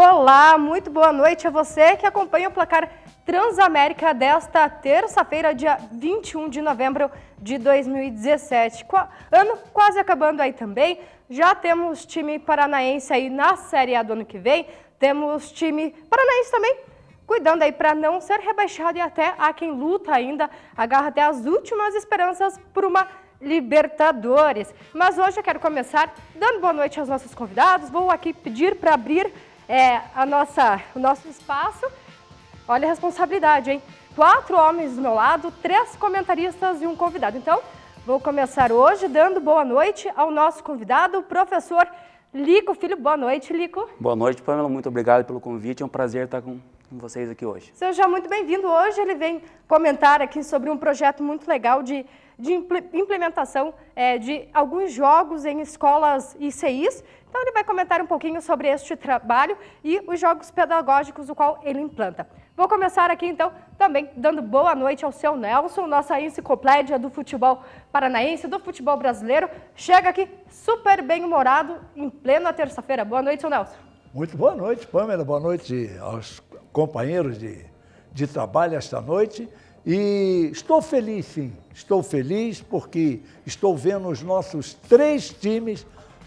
Olá, muito boa noite a você que acompanha o placar Transamérica desta terça-feira, dia 21 de novembro de 2017. Ano quase acabando aí também, já temos time paranaense aí na Série A do ano que vem, temos time paranaense também cuidando aí para não ser rebaixado e até há quem luta ainda, agarra até as últimas esperanças por uma Libertadores. Mas hoje eu quero começar dando boa noite aos nossos convidados, vou aqui pedir para abrir o nosso espaço. Olha a responsabilidade, hein? 4 homens do meu lado, 3 comentaristas e um convidado. Então, vou começar hoje dando boa noite ao nosso convidado, o professor Lico Filho. Boa noite, Lico. Boa noite, Pamela. Muito obrigado pelo convite. É um prazer estar com vocês aqui hoje. Seja muito bem-vindo. Hoje ele vem comentar aqui sobre um projeto muito legal de implementação de alguns jogos em escolas ICIs. Então ele vai comentar um pouquinho sobre este trabalho e os jogos pedagógicos, o qual ele implanta. Vou começar aqui então também dando boa noite ao seu Nelson, nossa enciclopédia do futebol paranaense, do futebol brasileiro. Chega aqui super bem-humorado em plena terça-feira. Boa noite, seu Nelson. Muito boa noite, Pamela. Boa noite aos companheiros de trabalho esta noite. E estou feliz, sim. Estou feliz porque estou vendo os nossos 3 times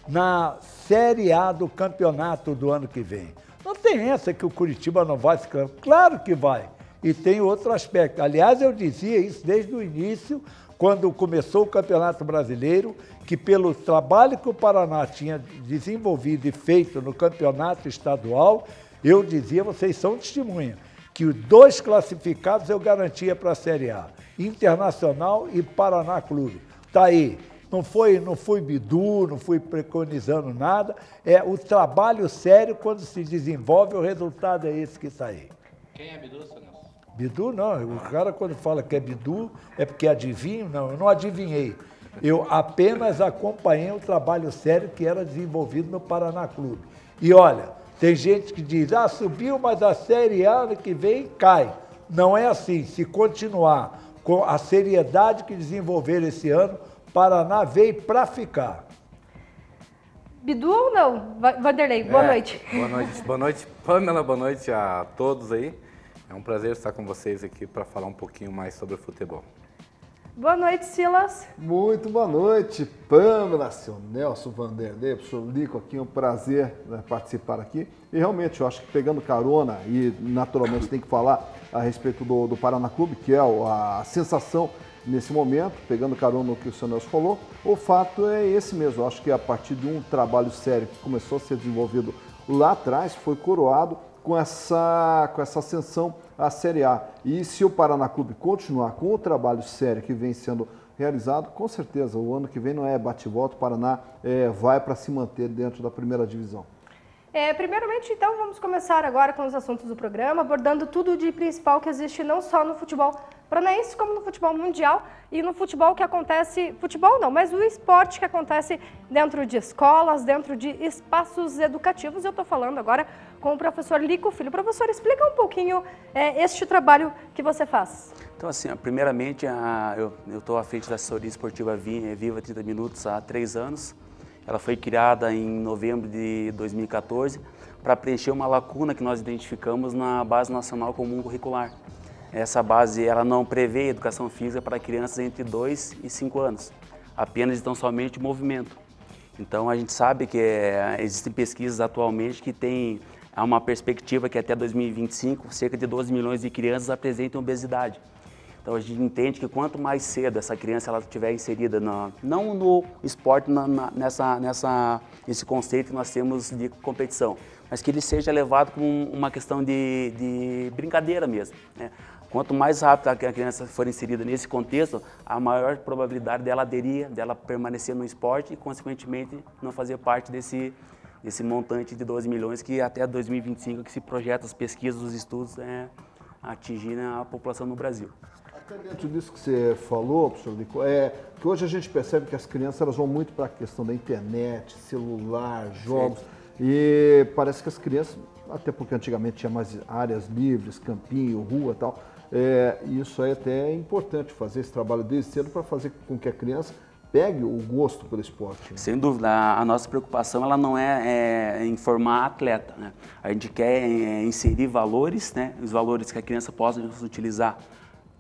na Série A do campeonato do ano que vem. Não tem essa que o Curitiba não vai ficar. Claro que vai. E tem outro aspecto. Aliás, eu dizia isso desde o início, quando começou o Campeonato Brasileiro, que pelo trabalho que o Paraná tinha desenvolvido e feito no campeonato estadual, eu dizia, vocês são testemunha, que os 2 classificados eu garantia para a Série A, Internacional e Paraná Clube. Está aí. Não fui bidu, não fui preconizando nada, é o trabalho sério quando se desenvolve, o resultado é esse que está aí. Quem é bidu, seu Nelson? Bidu não, o cara quando fala que é bidu é porque adivinho, não, eu não adivinhei. Eu apenas acompanhei o trabalho sério que era desenvolvido no Paraná Clube. E olha, tem gente que diz, subiu, mas a Série A ano que vem cai. Não é assim, se continuar com a seriedade que desenvolveram esse ano, Paraná veio para ficar. Bidu ou não? Vanderlei, boa noite. Boa noite, Pamela, boa noite a todos aí. É um prazer estar com vocês aqui para falar um pouquinho mais sobre futebol. Boa noite, Silas. Muito boa noite, Pamela, seu Nelson, Vanderlei, professor Lico, aqui é um prazer participar aqui. E realmente, eu acho que pegando carona, e naturalmente tem que falar a respeito do Paraná Clube, que é a sensação nesse momento, pegando carona no que o senhor Nelson falou, o fato é esse mesmo. Eu acho que a partir de um trabalho sério que começou a ser desenvolvido lá atrás, foi coroado com essa ascensão à Série A. E se o Paraná Clube continuar com o trabalho sério que vem sendo realizado, com certeza, o ano que vem não é bate-volta, o Paraná vai para se manter dentro da primeira divisão. Primeiramente, então, vamos começar agora com os assuntos do programa, abordando tudo de principal que existe não só no futebol paranaense, como no futebol mundial e no futebol que acontece, futebol não, mas o esporte que acontece dentro de escolas, dentro de espaços educativos. Eu estou falando agora com o professor Lico Filho. Professor, explica um pouquinho este trabalho que você faz. Então, assim, primeiramente, eu estou à frente da assessoria esportiva Viva 30 Minutos há 3 anos. Ela foi criada em novembro de 2014 para preencher uma lacuna que nós identificamos na Base Nacional Comum Curricular. Essa base ela não prevê educação física para crianças entre 2 e 5 anos, apenas e tão somente movimento. Então a gente sabe que existem pesquisas atualmente que tem uma perspectiva que até 2025 cerca de 12 milhões de crianças apresentem obesidade. Então a gente entende que quanto mais cedo essa criança ela estiver inserida, não no esporte, nesse conceito que nós temos de competição, mas que ele seja levado como uma questão de brincadeira mesmo, né? Quanto mais rápido a criança for inserida nesse contexto, a maior probabilidade dela aderir, dela permanecer no esporte e, consequentemente, não fazer parte desse montante de 12 milhões que até 2025 que se projeta as pesquisas, os estudos atingir a população no Brasil. Até dentro disso que você falou, professor Lico, que hoje a gente percebe que as crianças elas vão muito para a questão da internet, celular, jogos, e parece que as crianças, até porque antigamente tinha mais áreas livres, campinho, rua e tal, isso é até importante fazer esse trabalho desde cedo para fazer com que a criança pegue o gosto pelo esporte. Né? Sem dúvida, a nossa preocupação ela não é em formar atleta, né? A gente quer inserir valores, né? Os valores que a criança possa utilizar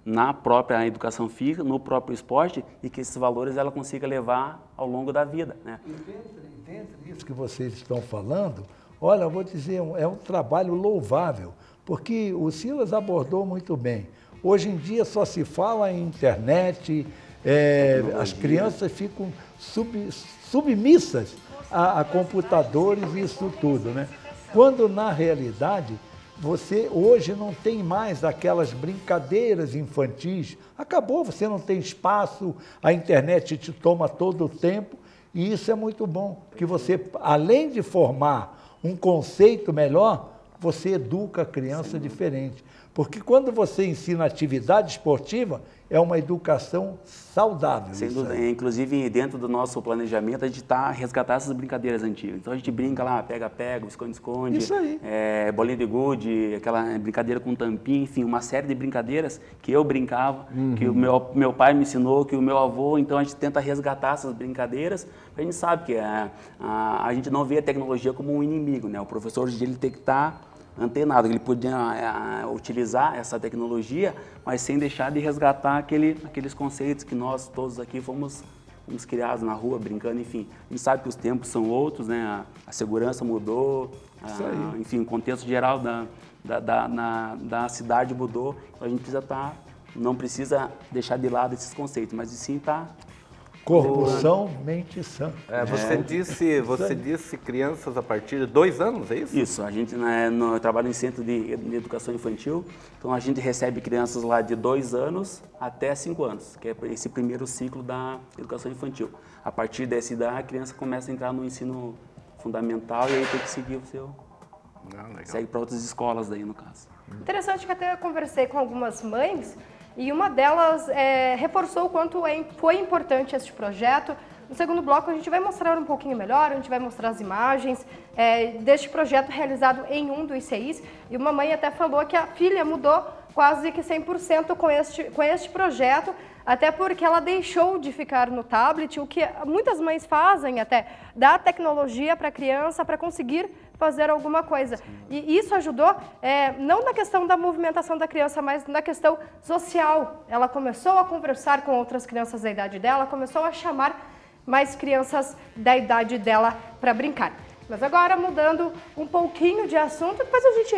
na própria educação física, no próprio esporte, e que esses valores ela consiga levar ao longo da vida, né? E dentro disso que vocês estão falando, olha, eu vou dizer, é um trabalho louvável, porque o Silas abordou muito bem. Hoje em dia só se fala em internet, as crianças ficam submissas a computadores e isso tudo, né? Quando, na realidade, você hoje não tem mais aquelas brincadeiras infantis. Acabou, você não tem espaço, a internet te toma todo o tempo, e isso é muito bom, porque você, além de formar um conceito melhor, você educa a criança diferente. Porque quando você ensina atividade esportiva, é uma educação saudável. Sem dúvida. Inclusive, dentro do nosso planejamento, a gente está resgatando essas brincadeiras antigas. Então, a gente brinca lá, pega-pega, esconde-esconde, bolinha de gude, aquela brincadeira com tampinha, enfim, uma série de brincadeiras que eu brincava, que o meu pai me ensinou, que o meu avô. Então, a gente tenta resgatar essas brincadeiras. A gente sabe que a gente não vê a tecnologia como um inimigo, né? O professor, hoje em dia, ele tem que estar antenado, ele podia utilizar essa tecnologia, mas sem deixar de resgatar aqueles conceitos que nós todos aqui fomos criados na rua, brincando, enfim. A gente sabe que os tempos são outros, né? A segurança mudou, enfim, o contexto geral da cidade mudou, então a gente precisa não precisa deixar de lado esses conceitos, mas sim corpo são, mente sã. Você disse crianças a partir de 2 anos, é isso? Isso, a gente trabalha em centro de educação infantil, então a gente recebe crianças lá de 2 anos até 5 anos, que é esse primeiro ciclo da educação infantil. A partir dessa idade, a criança começa a entrar no ensino fundamental e aí tem que seguir o seu... segue para outras escolas daí, no caso. Interessante que até eu conversei com algumas mães, e uma delas reforçou o quanto foi importante este projeto. No segundo bloco a gente vai mostrar um pouquinho melhor, a gente vai mostrar as imagens deste projeto realizado em um dos ICIs. E uma mãe até falou que a filha mudou quase que 100% com este projeto, até porque ela deixou de ficar no tablet, o que muitas mães fazem até, dar tecnologia para a criança para conseguir fazer alguma coisa. E isso ajudou, não na questão da movimentação da criança, mas na questão social. Ela começou a conversar com outras crianças da idade dela, começou a chamar mais crianças da idade dela para brincar. Mas agora, mudando um pouquinho de assunto, depois a gente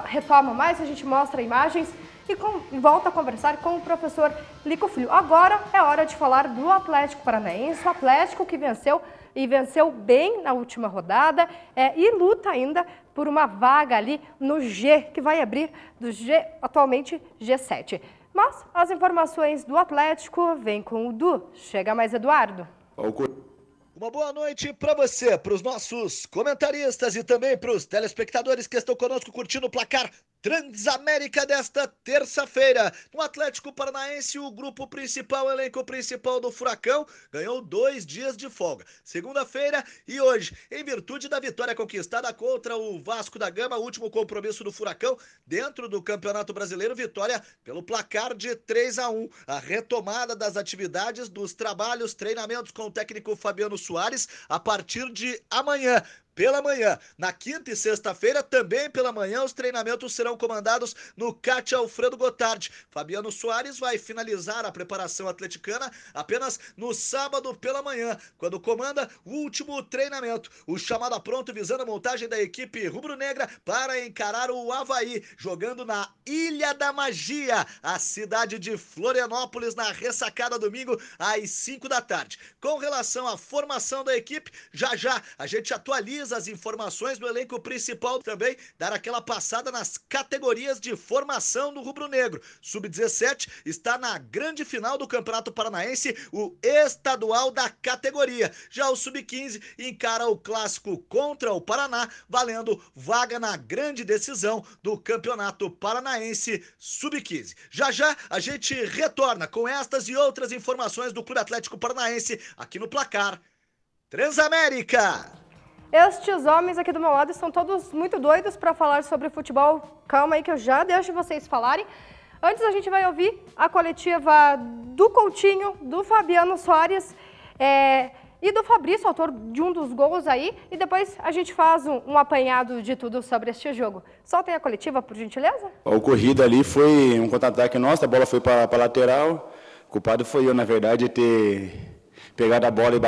retoma mais, a gente mostra imagens e volta a conversar com o professor Lico Filho. Agora é hora de falar do Atlético Paranaense, o Atlético que venceu bem na última rodada e luta ainda por uma vaga ali no G, que vai abrir do G, atualmente G7. Mas as informações do Atlético vêm com o Du. Chega mais, Eduardo. Uma boa noite para você, para os nossos comentaristas e também para os telespectadores que estão conosco curtindo o placar Transamérica desta terça-feira. No Atlético Paranaense, o grupo principal, o elenco principal do Furacão, ganhou 2 dias de folga. Segunda-feira e hoje, em virtude da vitória conquistada contra o Vasco da Gama, último compromisso do Furacão dentro do Campeonato Brasileiro, vitória pelo placar de 3-1. A retomada das atividades, dos trabalhos, treinamentos com o técnico Fabiano Soares a partir de amanhã. Pela manhã, na quinta e sexta-feira, também pela manhã, os treinamentos serão comandados no CAT Alfredo Gotardi. Fabiano Soares vai finalizar a preparação atleticana apenas no sábado pela manhã, quando comanda o último treinamento. O chamado a pronto visando a montagem da equipe rubro-negra para encarar o Avaí, jogando na Ilha da Magia, a cidade de Florianópolis, na ressacada domingo às 5 da tarde. Com relação à formação da equipe, já a gente atualiza as informações do elenco principal, também dar aquela passada nas categorias de formação do rubro-negro. Sub-17 está na grande final do Campeonato Paranaense, o estadual da categoria. Já o Sub-15 encara o clássico contra o Paraná, valendo vaga na grande decisão do Campeonato Paranaense Sub-15. Já a gente retorna com estas e outras informações do Clube Atlético Paranaense aqui no Placar Transamérica. Estes homens aqui do meu lado estão todos muito doidos para falar sobre futebol. Calma aí que eu já deixo vocês falarem. Antes a gente vai ouvir a coletiva do Coutinho, do Fabiano Soares. E do Fabrício, autor de um dos gols aí, e depois a gente faz um apanhado de tudo sobre este jogo. Soltem a coletiva, por gentileza. A ocorrida ali foi um contra-ataque nosso, a bola foi para a lateral. O culpado foi eu, na verdade, de ter pegado a bola e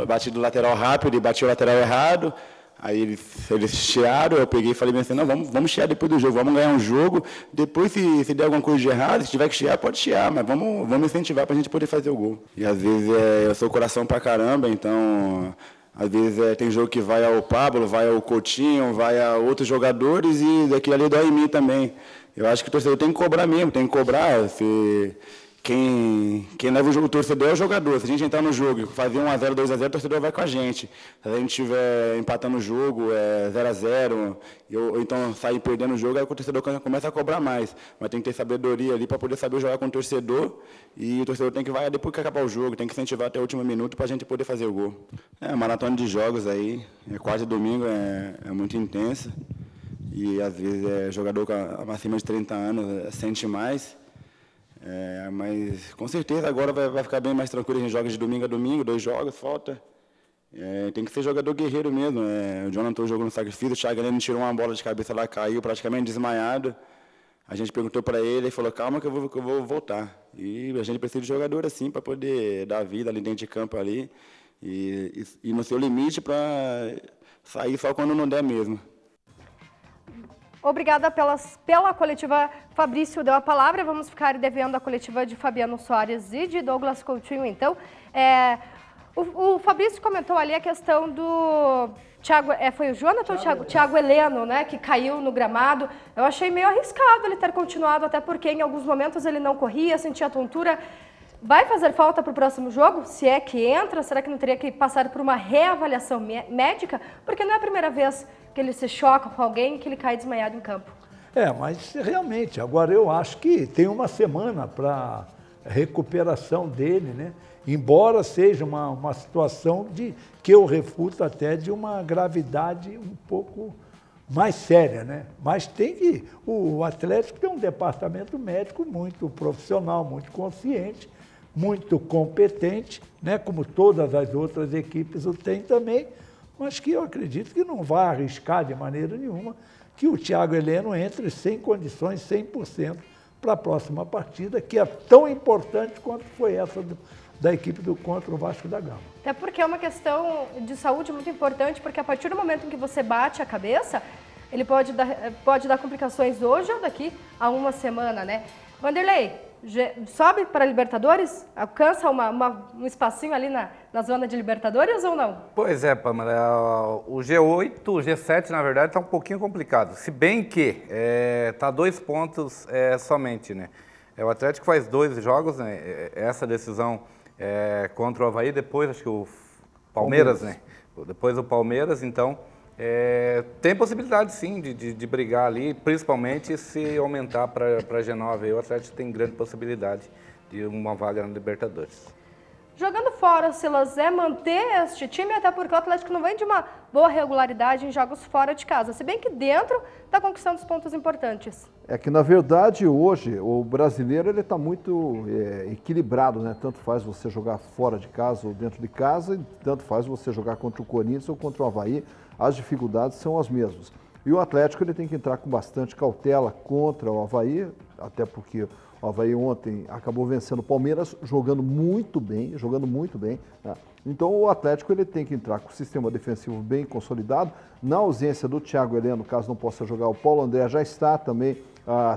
batido o lateral rápido e bati o lateral errado. Aí eles chiaram, eu peguei e falei assim, não, vamos chiar depois do jogo, vamos ganhar um jogo, depois se der alguma coisa de errado, se tiver que chiar, pode chiar, mas vamos incentivar pra gente poder fazer o gol. E às vezes eu sou coração pra caramba, então às vezes tem jogo que vai ao Pablo, vai ao Coutinho, vai a outros jogadores e daquilo ali dói em mim também. Eu acho que o torcedor tem que cobrar mesmo, tem que cobrar. Quem leva o jogo, o torcedor é o jogador. Se a gente entrar no jogo e fazer 1x0, 2x0, o torcedor vai com a gente. Se a gente estiver empatando o jogo, 0x0, ou então sair perdendo o jogo, aí o torcedor começa a cobrar mais. Mas tem que ter sabedoria ali para poder saber jogar com o torcedor. E o torcedor tem que vai depois que acabar o jogo, tem que incentivar até o último minuto para a gente poder fazer o gol. Maratona de jogos aí, quase domingo, é muito intensa. E às vezes jogador acima de 30 anos sente mais. Mas com certeza agora vai ficar bem mais tranquilo. A gente joga de domingo a domingo, 2 jogos, falta. Tem que ser jogador guerreiro mesmo. O Jonathan jogou no sacrifício, o Thiago Heleno tirou uma bola de cabeça lá, caiu praticamente desmaiado. A gente perguntou para ele, ele falou, calma que eu vou voltar. E a gente precisa de jogador assim para poder dar vida ali dentro de campo ali. E no seu limite para sair só quando não der mesmo. Obrigada pela coletiva. Fabrício deu a palavra. Vamos ficar devendo a coletiva de Fabiano Soares e de Douglas Coutinho, então. O Fabrício comentou ali a questão do Thiago, foi o Jonathan ou Thiago Heleno, né, que caiu no gramado. Eu achei meio arriscado ele ter continuado, até porque em alguns momentos ele não corria, sentia tontura. Vai fazer falta para o próximo jogo? Se é que entra, será que não teria que passar por uma reavaliação médica? Porque não é a primeira vez que ele se choca com alguém, que ele cai desmaiado em campo. Mas realmente, agora eu acho que tem uma semana para recuperação dele, né? Embora seja uma situação que eu refuto até de uma gravidade um pouco mais séria, né? Mas o Atlético tem um departamento médico muito profissional, muito consciente, muito competente, né? Como todas as outras equipes o têm também, mas que eu acredito que não vai arriscar de maneira nenhuma que o Thiago Heleno entre sem condições 100% para a próxima partida, que é tão importante quanto foi essa da equipe contra o Vasco da Gama. Até porque é uma questão de saúde muito importante, porque a partir do momento em que você bate a cabeça, ele pode dar complicações hoje ou daqui a uma semana, né? Vanderlei, sobe para a Libertadores? Alcança um espacinho ali na zona de Libertadores ou não? Pois é, Pamela, o G8, o G7, na verdade, está um pouquinho complicado. Se bem que está 2 pontos somente, né? O Atlético faz 2 jogos, né? Essa decisão contra o Avaí, depois acho que o Palmeiras, né? Depois o Palmeiras, então... tem possibilidade sim de brigar ali, principalmente se aumentar para G9. O Atlético tem grande possibilidade de uma vaga na Libertadores. Jogando fora, Silas, manter este time, até porque o Atlético não vem de uma boa regularidade em jogos fora de casa, se bem que dentro está conquistando os pontos importantes. É que, na verdade, hoje, o brasileiro está muito equilibrado, né? Tanto faz você jogar fora de casa ou dentro de casa, e tanto faz você jogar contra o Corinthians ou contra o Avaí, as dificuldades são as mesmas. E o Atlético ele tem que entrar com bastante cautela contra o Avaí, até porque o Avaí ontem acabou vencendo o Palmeiras, jogando muito bem, né? Então o Atlético ele tem que entrar com o sistema defensivo bem consolidado. Na ausência do Thiago Heleno, caso não possa jogar, o Paulo André já está também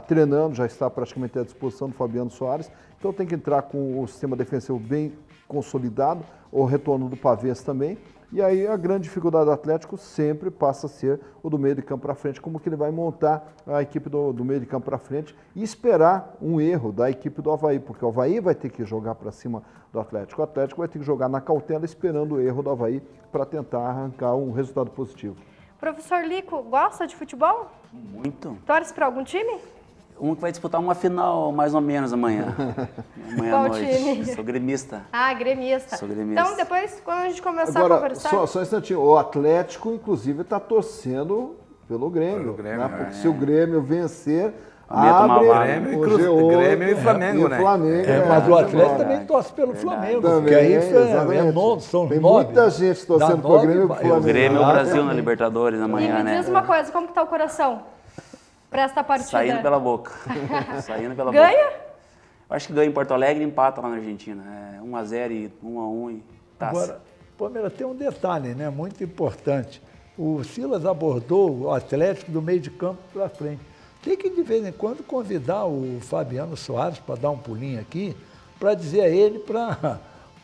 treinando, já está praticamente à disposição do Fabiano Soares. Então tem que entrar com o sistema defensivo bem consolidado, o retorno do Pavés também. E aí a grande dificuldade do Atlético sempre passa a ser o do meio de campo para frente, como que ele vai montar a equipe do meio de campo para frente e esperar um erro da equipe do Avaí, porque o Avaí vai ter que jogar para cima do Atlético. O Atlético vai ter que jogar na cautela esperando o erro do Avaí para tentar arrancar um resultado positivo. Professor Lico, gosta de futebol? Muito. Torce para algum time? Um que vai disputar uma final, mais ou menos, amanhã. Amanhã à noite. Time? Sou gremista. Gremista. Sou gremista. Então, depois, quando a gente começar a conversar... Só um instantinho. O Atlético, inclusive, está torcendo pelo Grêmio. Né? Porque se o Grêmio vencer, Aumenta uma vaga. Grêmio e Flamengo, né? Mas o Atlético também torce pelo Flamengo, porque aí são Tem 9. muita gente torcendo pro Grêmio e pro Flamengo. O Grêmio é o Brasil na Libertadores amanhã, E me né? diz uma coisa, como que tá o coração para esta partida? Saindo pela boca. Saindo pela Ganha? boca. Eu acho que ganha em Porto Alegre e empata lá na Argentina. 1-0 e 1-1 e taça. Agora, Pamela, tem um detalhe, né, muito importante. O Silas abordou o Atlético do meio de campo para frente. Tem que, de vez em quando, convidar o Fabiano Soares para dar um pulinho aqui, para dizer a ele,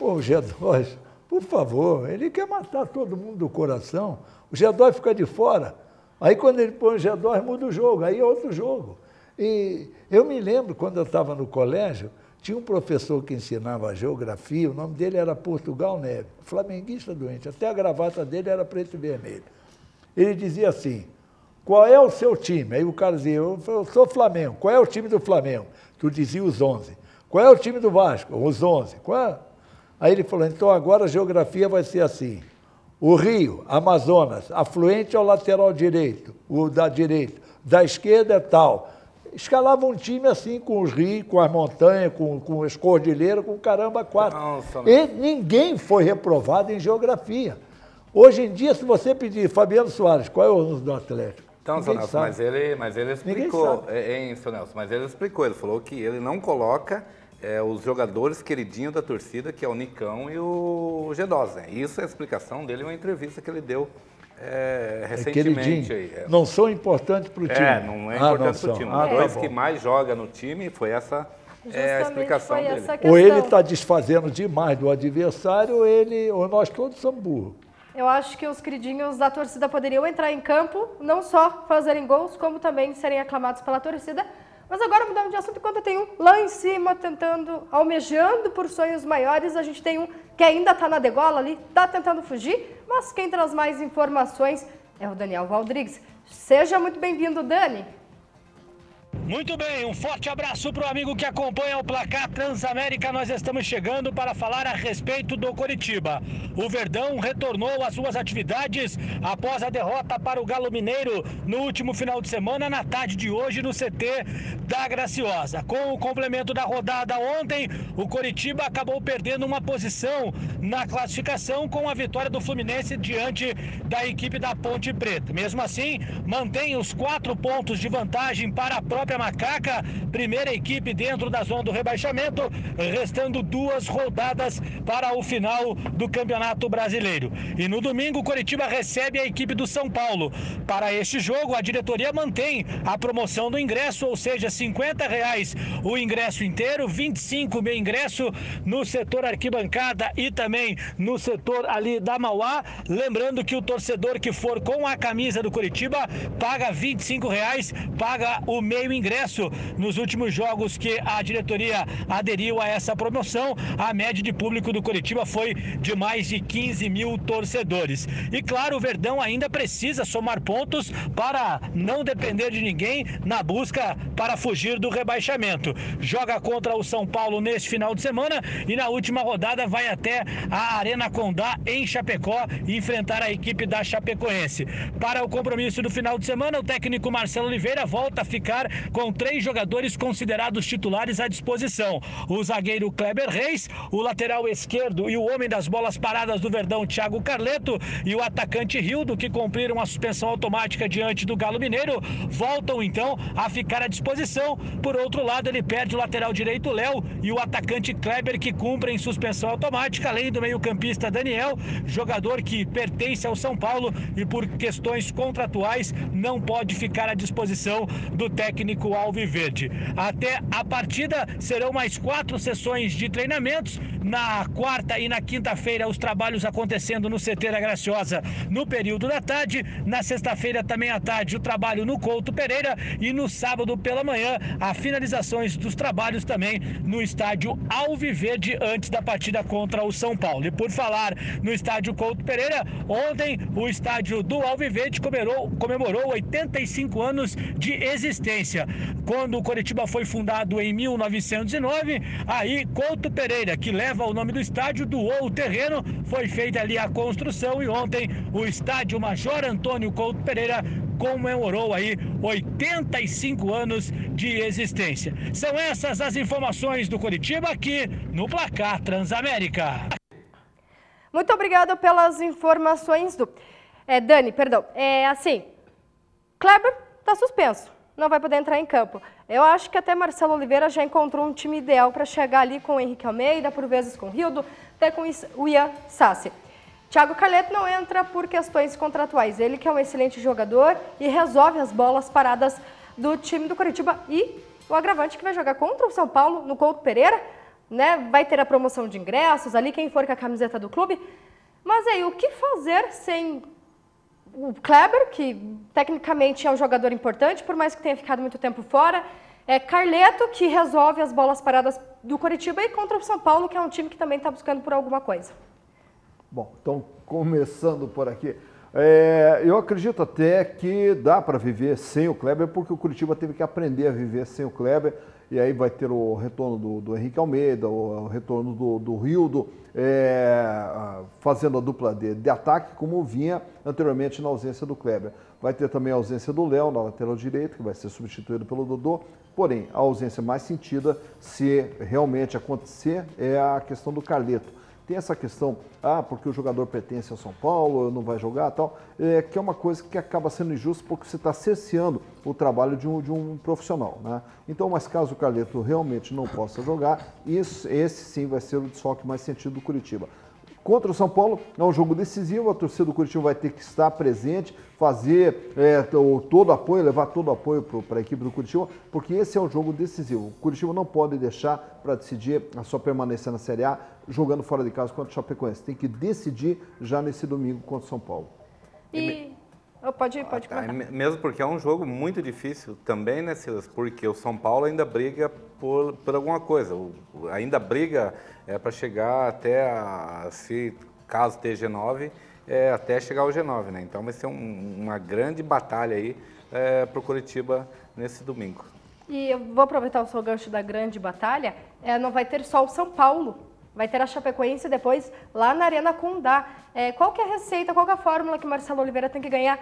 o G2, por favor, ele quer matar todo mundo do coração. O G2 fica de fora. Aí, quando ele põe o G2, muda o jogo, aí é outro jogo. E eu me lembro, quando eu estava no colégio, tinha um professor que ensinava geografia, o nome dele era Portugal Neves, flamenguista doente, até a gravata dele era preto e vermelho. Ele dizia assim, qual é o seu time? Aí o cara dizia, eu sou Flamengo, qual é o time do Flamengo? Tu dizia os 11. Qual é o time do Vasco? Os 11. Qual é? Aí ele falou, então agora a geografia vai ser assim, o Rio, Amazonas, afluente ao lateral direito, o da direita, da esquerda é tal. Escalava um time assim, com os rios, com as montanhas, com as cordilheiras, com caramba, 4. E ninguém foi reprovado em geografia. Hoje em dia, se você pedir Fabiano Soares, qual é o 11 do Atlético? Então, seu Nelson, mas ele explicou, seu Nelson, mas ele explicou, ele falou que ele não coloca os jogadores queridinhos da torcida, que é o Nicão e o G2, né? Isso é a explicação dele em uma entrevista que ele deu recentemente. Não são importantes para o time. Não é importante para o time. Os dois que mais jogam no time, foi essa a explicação dele. Ou ele está desfazendo demais do adversário, ou nós todos somos burros. Eu acho que os queridinhos da torcida poderiam entrar em campo, não só fazerem gols, como também serem aclamados pela torcida. Mas agora, mudando de assunto, enquanto tem um lá em cima tentando, almejando por sonhos maiores, a gente tem um que ainda está na degola ali, está tentando fugir, mas quem traz mais informações é o Daniel Valdrigues. Seja muito bem-vindo, Dani. Muito bem, um forte abraço para o amigo que acompanha o Placar Transamérica. Nós estamos chegando para falar a respeito do Coritiba. O Verdão retornou às suas atividades após a derrota para o Galo Mineiro no último final de semana, na tarde de hoje, no CT da Graciosa. Com o complemento da rodada ontem, o Coritiba acabou perdendo uma posição na classificação com a vitória do Fluminense diante da equipe da Ponte Preta. Mesmo assim, mantém os 4 pontos de vantagem para a própria Macaca, primeira equipe dentro da zona do rebaixamento, restando 2 rodadas para o final do Campeonato Brasileiro. E no domingo, o Coritiba recebe a equipe do São Paulo. Para este jogo, a diretoria mantém a promoção do ingresso, ou seja, R$50 o ingresso inteiro, 25 meio ingresso no setor arquibancada e também no setor ali da Mauá. Lembrando que o torcedor que for com a camisa do Coritiba paga R$25, paga o meio ingresso. Nos últimos jogos que a diretoria aderiu a essa promoção, a média de público do Coritiba foi de mais de 15 mil torcedores. E claro, o Verdão ainda precisa somar pontos para não depender de ninguém na busca para fugir do rebaixamento. Joga contra o São Paulo neste final de semana e na última rodada vai até a Arena Condá em Chapecó e enfrentar a equipe da Chapecoense. Para o compromisso do final de semana, o técnico Marcelo Oliveira volta a ficar com 3 jogadores considerados titulares à disposição. O zagueiro Kleber Reis, o lateral esquerdo e o homem das bolas paradas do Verdão, Thiago Carleto, e o atacante Rildo, que cumpriram a suspensão automática diante do Galo Mineiro, voltam então a ficar à disposição. Por outro lado, ele perde o lateral direito Léo e o atacante Kleber, que cumprem suspensão automática, além do meio-campista Daniel, jogador que pertence ao São Paulo e por questões contratuais não pode ficar à disposição do técnico alviverde. Até a partida serão mais 4 sessões de treinamentos. Na quarta e na quinta-feira, os trabalhos acontecendo no CT da Graciosa no período da tarde. Na sexta-feira, também à tarde, o trabalho no Couto Pereira. E no sábado pela manhã, as finalizações dos trabalhos também no estádio Alviverde, antes da partida contra o São Paulo. E por falar no estádio Couto Pereira, ontem o estádio do Alviverde comemorou 85 anos de existência. Quando o Coritiba foi fundado em 1909, aí Couto Pereira, que leva o nome do estádio, doou o terreno, foi feita ali a construção e ontem o estádio Major Antônio Couto Pereira comemorou aí 85 anos de existência. São essas as informações do Coritiba aqui no Placar Transamérica. Muito obrigada pelas informações do... Dani, perdão. Assim, Kleber está suspenso, não vai poder entrar em campo. Eu acho que até Marcelo Oliveira já encontrou um time ideal para chegar ali com o Henrique Almeida, por vezes com o Rildo, até com o Ian Sassi. Thiago Carleto não entra por questões contratuais. Ele que é um excelente jogador e resolve as bolas paradas do time do Coritiba. E o agravante que vai jogar contra o São Paulo no Couto Pereira, né? Vai ter a promoção de ingressos ali, quem for com a camiseta do clube. Mas aí, o que fazer sem o Kleber, que tecnicamente é um jogador importante, por mais que tenha ficado muito tempo fora. Carleto, que resolve as bolas paradas do Coritiba, e contra o São Paulo, que é um time que também está buscando por alguma coisa. Bom, então, começando por aqui, eu acredito até que dá para viver sem o Kleber, porque o Coritiba teve que aprender a viver sem o Kleber, e aí vai ter o retorno do Henrique Almeida, o retorno do Rildo, fazendo a dupla de ataque, como vinha anteriormente na ausência do Kleber. Vai ter também a ausência do Léo na lateral direita, que vai ser substituído pelo Dodô, porém, a ausência mais sentida, se realmente acontecer, é a questão do Carleto. Tem essa questão, porque o jogador pertence ao São Paulo, não vai jogar e tal, que é uma coisa que acaba sendo injusto porque você está cerceando o trabalho de um profissional, né? Então, mas caso o Carleto realmente não possa jogar, esse sim vai ser o desfalque mais sentido do Coritiba. Contra o São Paulo, é um jogo decisivo, a torcida do Coritiba vai ter que estar presente, fazer todo o apoio, levar todo o apoio para a equipe do Coritiba, porque esse é um jogo decisivo. O Coritiba não pode deixar para decidir a sua permanência na Série A jogando fora de casa contra o Chapecoense. Tem que decidir já nesse domingo contra o São Paulo. Pode comentar. Mesmo porque é um jogo muito difícil também, né, Silas? Porque o São Paulo ainda briga por alguma coisa. Ainda briga para chegar até, se caso ter G9, até chegar ao G9, né? Então vai ser uma grande batalha aí para o Coritiba nesse domingo. E eu vou aproveitar o seu gancho da grande batalha, não vai ter só o São Paulo. Vai ter a Chapecoense depois lá na Arena Condá. Qual que é a receita, qual que é a fórmula que o Marcelo Oliveira tem que ganhar?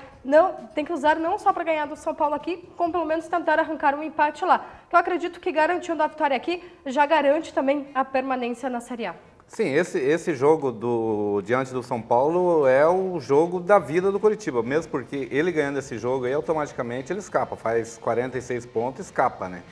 Tem que usar não só para ganhar do São Paulo aqui, como pelo menos tentar arrancar um empate lá. Eu acredito que garantindo a vitória aqui, já garante também a permanência na Série A. Sim, esse jogo diante do São Paulo é o jogo da vida do Coritiba, mesmo porque ele ganhando esse jogo aí, automaticamente ele escapa, faz 46 pontos e escapa, né?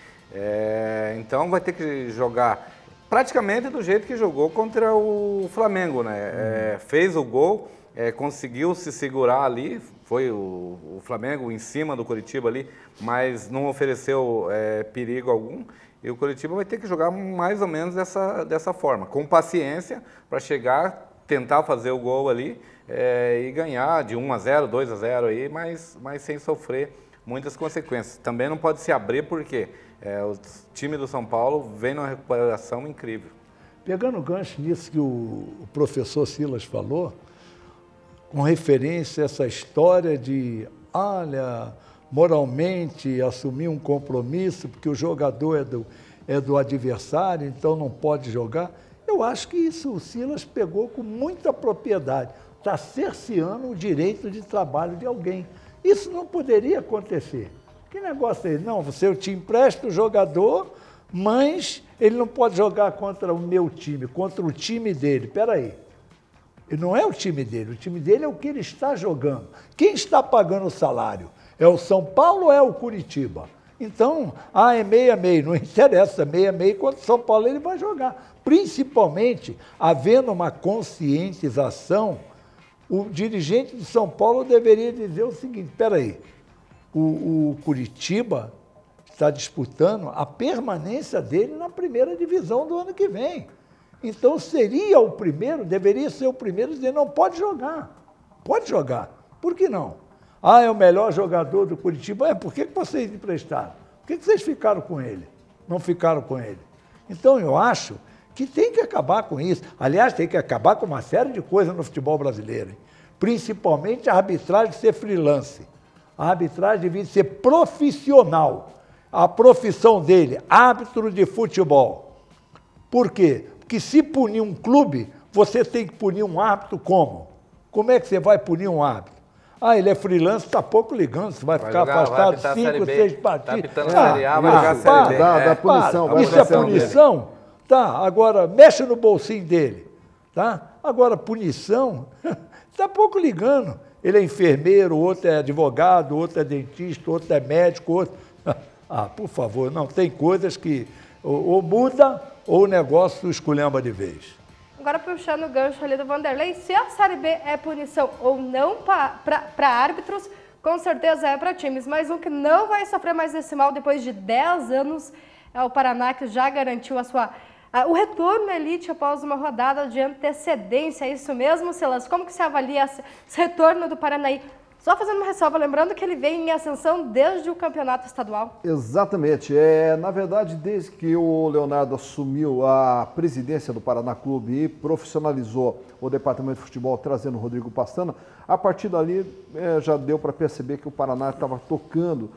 Então vai ter que jogar praticamente do jeito que jogou contra o Flamengo, né? Fez o gol, conseguiu se segurar ali, foi o Flamengo em cima do Coritiba ali, mas não ofereceu perigo algum. E o Coritiba vai ter que jogar mais ou menos dessa forma, com paciência, para chegar, tentar fazer o gol ali e ganhar de 1-0, 2-0 aí, mas sem sofrer muitas consequências. Também não pode se abrir porque o time do São Paulo vem numa recuperação incrível. Pegando o gancho nisso que o professor Silas falou, com referência a essa história de, moralmente assumir um compromisso, porque o jogador é do adversário, então não pode jogar. Eu acho que isso o Silas pegou com muita propriedade. Está cerceando o direito de trabalho de alguém. Isso não poderia acontecer. Que negócio é esse? Não, eu te empresto o jogador, mas ele não pode jogar contra o meu time, contra o time dele. Espera aí. Não é o time dele é o que ele está jogando. Quem está pagando o salário? É o São Paulo ou é o Coritiba? Então, é meio, não interessa, meio contra o São Paulo ele vai jogar. Principalmente, havendo uma conscientização, o dirigente de São Paulo deveria dizer o seguinte, espera aí, o Coritiba está disputando a permanência dele na primeira divisão do ano que vem. Então, deveria ser o primeiro a dizer, não, pode jogar. Por que não? É o melhor jogador do Coritiba. Por que vocês emprestaram? Por que vocês ficaram com ele? Não ficaram com ele? Então, eu acho que tem que acabar com isso. Aliás, tem que acabar com uma série de coisas no futebol brasileiro. Principalmente a arbitragem ser freelance. A arbitragem devia ser profissional. A profissão dele, árbitro de futebol. Por quê? Porque se punir um clube, você tem que punir um árbitro como? Como é que você vai punir um árbitro? Ah, ele é freelance, está pouco ligando, você vai ficar afastado 5, 6 partidas. Tá pitando a Série A, vai jogar a Série B. Dá punição. Isso é punição? Tá, agora mexe no bolsinho dele, tá? Agora punição, está pouco ligando. Ele é enfermeiro, outro é advogado, outro é dentista, outro é médico, outro... Ah, por favor, não, tem coisas que ou muda ou o negócio esculhamba de vez. Agora, puxando o gancho ali do Vanderlei, se a Série B é punição ou não para árbitros, com certeza é para times. Mas um que não vai sofrer mais esse mal depois de 10 anos é o Paraná, que já garantiu o retorno à elite após uma rodada de antecedência. É isso mesmo, Silas? Como que você avalia esse retorno do Paranaí? Só fazendo uma ressalva, lembrando que ele vem em ascensão desde o campeonato estadual. Exatamente. Na verdade, desde que o Leonardo assumiu a presidência do Paraná Clube e profissionalizou o departamento de futebol, trazendo o Rodrigo Pastana, a partir dali já deu para perceber que o Paraná estava tocando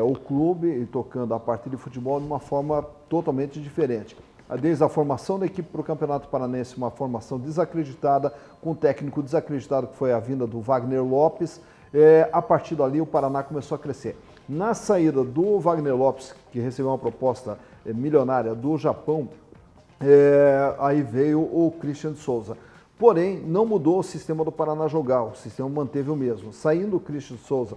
o clube e tocando a parte de futebol de uma forma totalmente diferente. Desde a formação da equipe para o Campeonato Paranense, uma formação desacreditada, com um técnico desacreditado, que foi a vinda do Wagner Lopes. A partir dali o Paraná começou a crescer. Na saída do Wagner Lopes, que recebeu uma proposta milionária do Japão, aí veio o Christian de Souza. Porém, não mudou o sistema do Paraná jogar, o sistema manteve o mesmo. Saindo o Christian de Souza,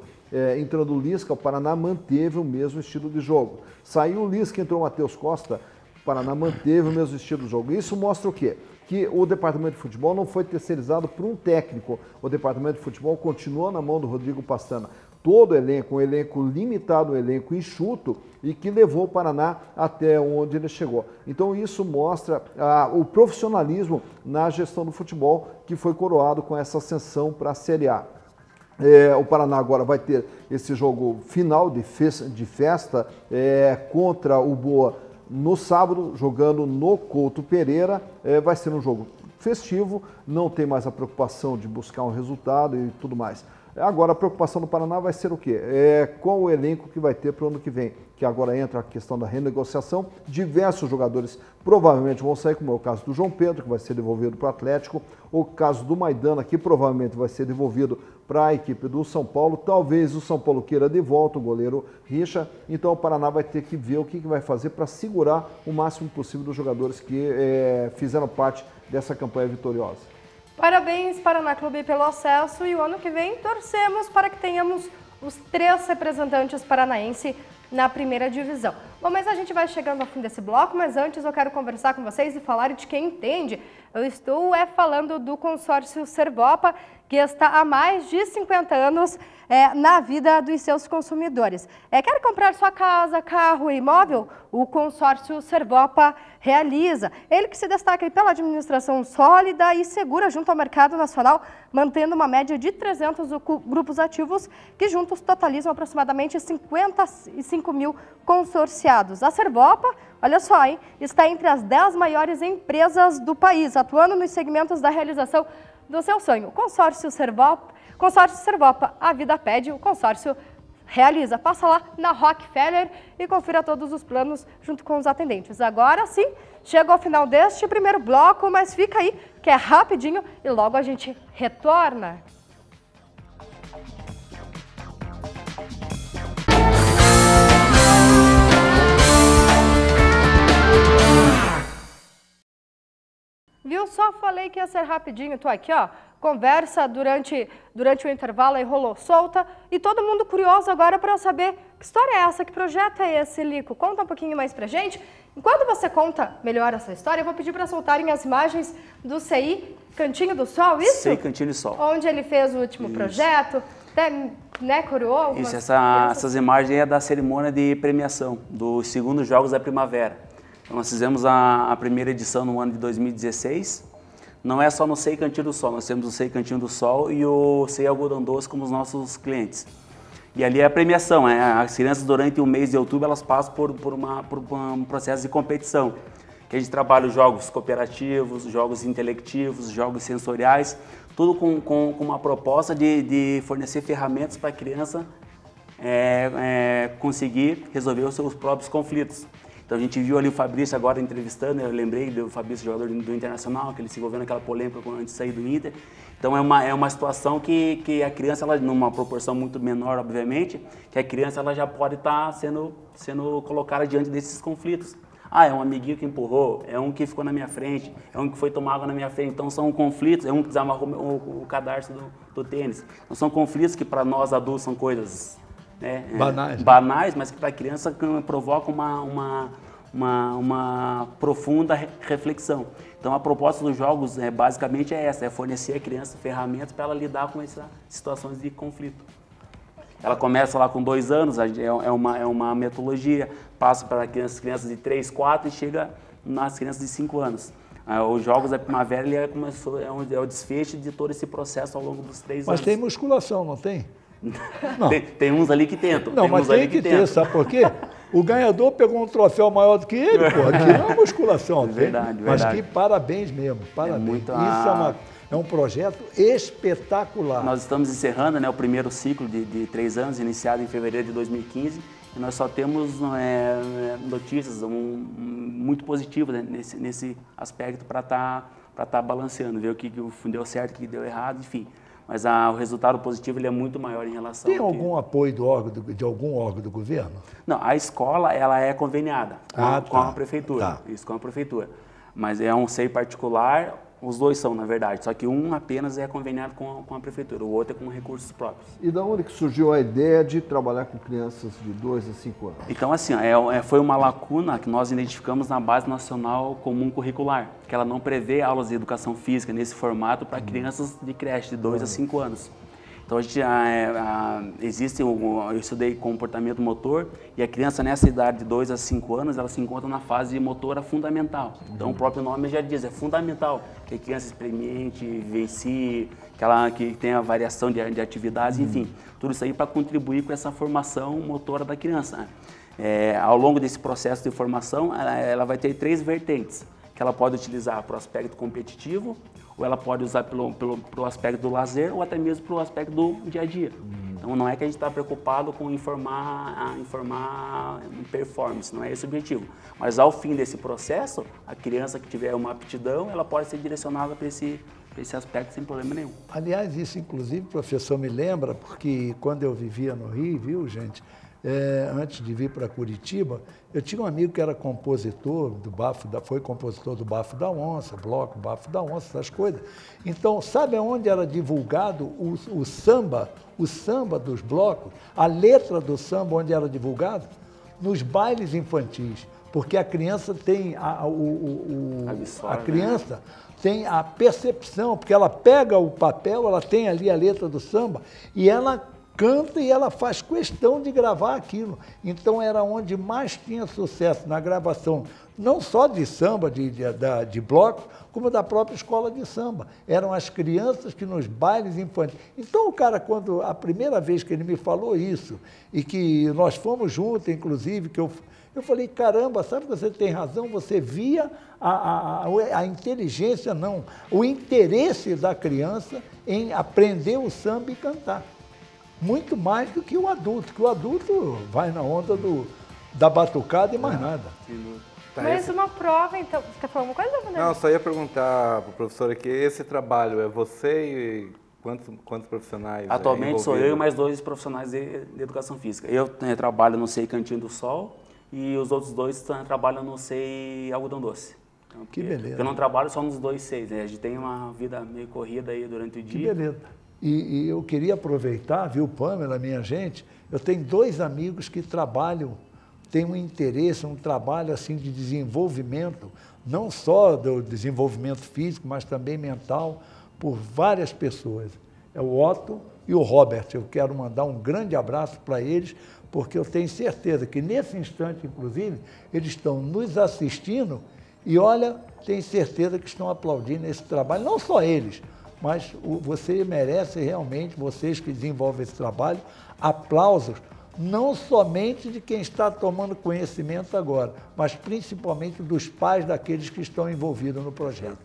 entrando o Lisca, o Paraná manteve o mesmo estilo de jogo. Saiu o Lisca, entrou o Matheus Costa, o Paraná manteve o mesmo estilo de jogo. Isso mostra o quê? Que o departamento de futebol não foi terceirizado por um técnico. O departamento de futebol continuou na mão do Rodrigo Pastana. Todo o elenco, um elenco limitado, um elenco enxuto e que levou o Paraná até onde ele chegou. Então isso mostra o profissionalismo na gestão do futebol, que foi coroado com essa ascensão para a Série A. O Paraná agora vai ter esse jogo final de festa contra o Boa no sábado, jogando no Couto Pereira. Vai ser um jogo festivo, não tem mais a preocupação de buscar um resultado e tudo mais. Agora a preocupação do Paraná vai ser o quê? Qual o elenco que vai ter para o ano que vem? Que agora entra a questão da renegociação. Diversos jogadores provavelmente vão sair, como é o caso do João Pedro, que vai ser devolvido para o Atlético, o caso do Maidana, que provavelmente vai ser devolvido para a equipe do São Paulo. Talvez o São Paulo queira de volta o goleiro Richa. Então o Paraná vai ter que ver o que vai fazer para segurar o máximo possível dos jogadores que fizeram parte dessa campanha vitoriosa. Parabéns, Paraná Clube, pelo acesso, e o ano que vem torcemos para que tenhamos os 3 representantes paranaenses na primeira divisão. Bom, mas a gente vai chegando ao fim desse bloco, mas antes eu quero conversar com vocês e falar de quem entende. Eu estou falando do consórcio Servopa, que está há mais de 50 anos na vida dos seus consumidores. Quer comprar sua casa, carro e imóvel? O consórcio Servopa realiza. Ele que se destaca pela administração sólida e segura junto ao mercado nacional, mantendo uma média de 300 grupos ativos que juntos totalizam aproximadamente 55 mil consorciados. A Servopa, olha só, está entre as 10 maiores empresas do país, atuando nos segmentos da realização do seu sonho. Consórcio Servopa, a vida pede, o consórcio realiza. Passa lá na Rockefeller e confira todos os planos junto com os atendentes. Agora sim, chega ao final deste primeiro bloco, mas fica aí que é rapidinho e logo a gente retorna. Viu? Só falei que ia ser rapidinho. Tô aqui, ó. Conversa durante o intervalo aí rolou solta. E todo mundo curioso agora para saber que história é essa, que projeto é esse, Lico? Conta um pouquinho mais pra gente. Enquanto você conta melhor essa história, eu vou pedir para soltarem as imagens do CI Cantinho do Sol, isso? CI Cantinho do Sol. Onde ele fez o último projeto, até, né, coroou. Isso, essas imagens é da cerimônia de premiação dos segundos Jogos da Primavera. Então, nós fizemos a primeira edição no ano de 2016. Não é só no CI Cantinho do Sol, nós temos o CI Cantinho do Sol e o CI Algodão Doce como os nossos clientes. E ali é a premiação, as crianças durante o mês de outubro elas passam por um processo de competição. Que a gente trabalha os jogos cooperativos, jogos intelectivos, jogos sensoriais, tudo com uma proposta de fornecer ferramentas para a criança conseguir resolver os seus próprios conflitos. Então a gente viu ali o Fabrício agora entrevistando, eu lembrei do Fabrício, jogador do Internacional, que ele se envolveu naquela polêmica antes de sair do Inter. Então é uma situação que a criança, ela, numa proporção muito menor, obviamente, que a criança ela já pode estar sendo colocada diante desses conflitos. Ah, é um amiguinho que empurrou, é um que ficou na minha frente, é um que foi tomar água na minha frente. Então são conflitos, é um que desamarrou o cadarço do tênis. Então são conflitos que para nós adultos são coisas, né, banais, mas que para a criança provocam uma profunda reflexão. Então a proposta dos jogos basicamente é essa, é fornecer à criança ferramentas para ela lidar com essas situações de conflito. Ela começa lá com 2 anos, é uma metodologia, passa para as crianças de 3, 4 e chega nas crianças de 5 anos. Os Jogos da Primavera ele é o desfecho de todo esse processo ao longo dos 3 anos. Mas tem musculação, não tem? Não. Tem uns ali que tentam. Não, mas tem que ter, sabe por quê? O ganhador pegou um troféu maior do que ele, pô. Aqui não é musculação, verdade. Mas que parabéns mesmo, parabéns. Isso é um projeto espetacular. Nós estamos encerrando, né, o primeiro ciclo de 3 anos, iniciado em fevereiro de 2015, e nós só temos notícias muito positivas, né, nesse aspecto para tá balanceando, ver o que deu certo, o que deu errado, enfim. Mas o resultado positivo ele é muito maior em relação... Tem algum apoio de algum órgão do governo? Não, a escola ela é conveniada com a prefeitura, isso, com a prefeitura. Mas é um SEI particular, os dois são, na verdade, só que um apenas é conveniado com a prefeitura, o outro é com recursos próprios. E da onde que surgiu a ideia de trabalhar com crianças de 2 a 5 anos? Então, assim, foi uma lacuna que nós identificamos na Base Nacional Comum Curricular, que ela não prevê aulas de educação física nesse formato para crianças de creche de 2 a 5 anos. Então, eu estudei comportamento motor e a criança nessa idade de 2 a 5 anos, ela se encontra na fase motora fundamental. Então, o próprio nome já diz, é fundamental que a criança experimente, vivencie, que tenha variação de atividades, enfim. Tudo isso aí para contribuir com essa formação motora da criança. Ao longo desse processo de formação, ela vai ter 3 vertentes, que ela pode utilizar para o aspecto competitivo, ou ela pode usar pelo aspecto do lazer, ou até mesmo pelo aspecto do dia a dia. Então não é que a gente está preocupado com informar em performance, não é esse o objetivo. Mas ao fim desse processo, a criança que tiver uma aptidão, ela pode ser direcionada para esse aspecto sem problema nenhum. Aliás, isso inclusive, professor, me lembra, porque quando eu vivia no Rio, viu, gente? Antes de vir para Curitiba, eu tinha um amigo que era compositor foi compositor do Bafo da Onça, bloco Bafo da Onça, essas coisas. Então, sabe onde era divulgado o samba dos blocos, a letra do samba onde era divulgado? Nos bailes infantis, porque a criança tem tem a percepção, porque ela pega o papel, ela tem ali a letra do samba e ela canta e ela faz questão de gravar aquilo. Então era onde mais tinha sucesso na gravação, não só de samba, de bloco, como da própria escola de samba. Eram as crianças que nos bailes infantis. Então o cara, quando a primeira vez que ele me falou isso, e que nós fomos juntos, inclusive, que eu falei, caramba, sabe que você tem razão, você via a inteligência, não, o interesse da criança em aprender o samba e cantar. Muito mais do que o adulto, vai na onda da batucada e mais nada. Mas uma prova, então, você quer falar uma coisa, Vanessa? Não, só ia perguntar para o professor aqui, esse trabalho é você e quantos profissionais? Atualmente sou eu e mais 2 profissionais de educação física. Eu trabalho no SEI Cantinho do Sol e os outros 2 trabalham no SEI Algodão Doce. Então, que beleza. Eu não trabalho só nos 2 SEIs, né? A gente tem uma vida meio corrida aí durante o dia. Que beleza. E eu queria aproveitar, viu, Pamela, minha gente, eu tenho 2 amigos que trabalham, têm um interesse, um trabalho assim de desenvolvimento, não só do desenvolvimento físico, mas também mental, por várias pessoas. É o Otto e o Robert. Eu quero mandar um grande abraço para eles, porque eu tenho certeza que nesse instante, inclusive, eles estão nos assistindo e, olha, tenho certeza que estão aplaudindo esse trabalho, não só eles, mas você merece realmente, vocês que desenvolvem esse trabalho, aplausos, não somente de quem está tomando conhecimento agora, mas principalmente dos pais daqueles que estão envolvidos no projeto.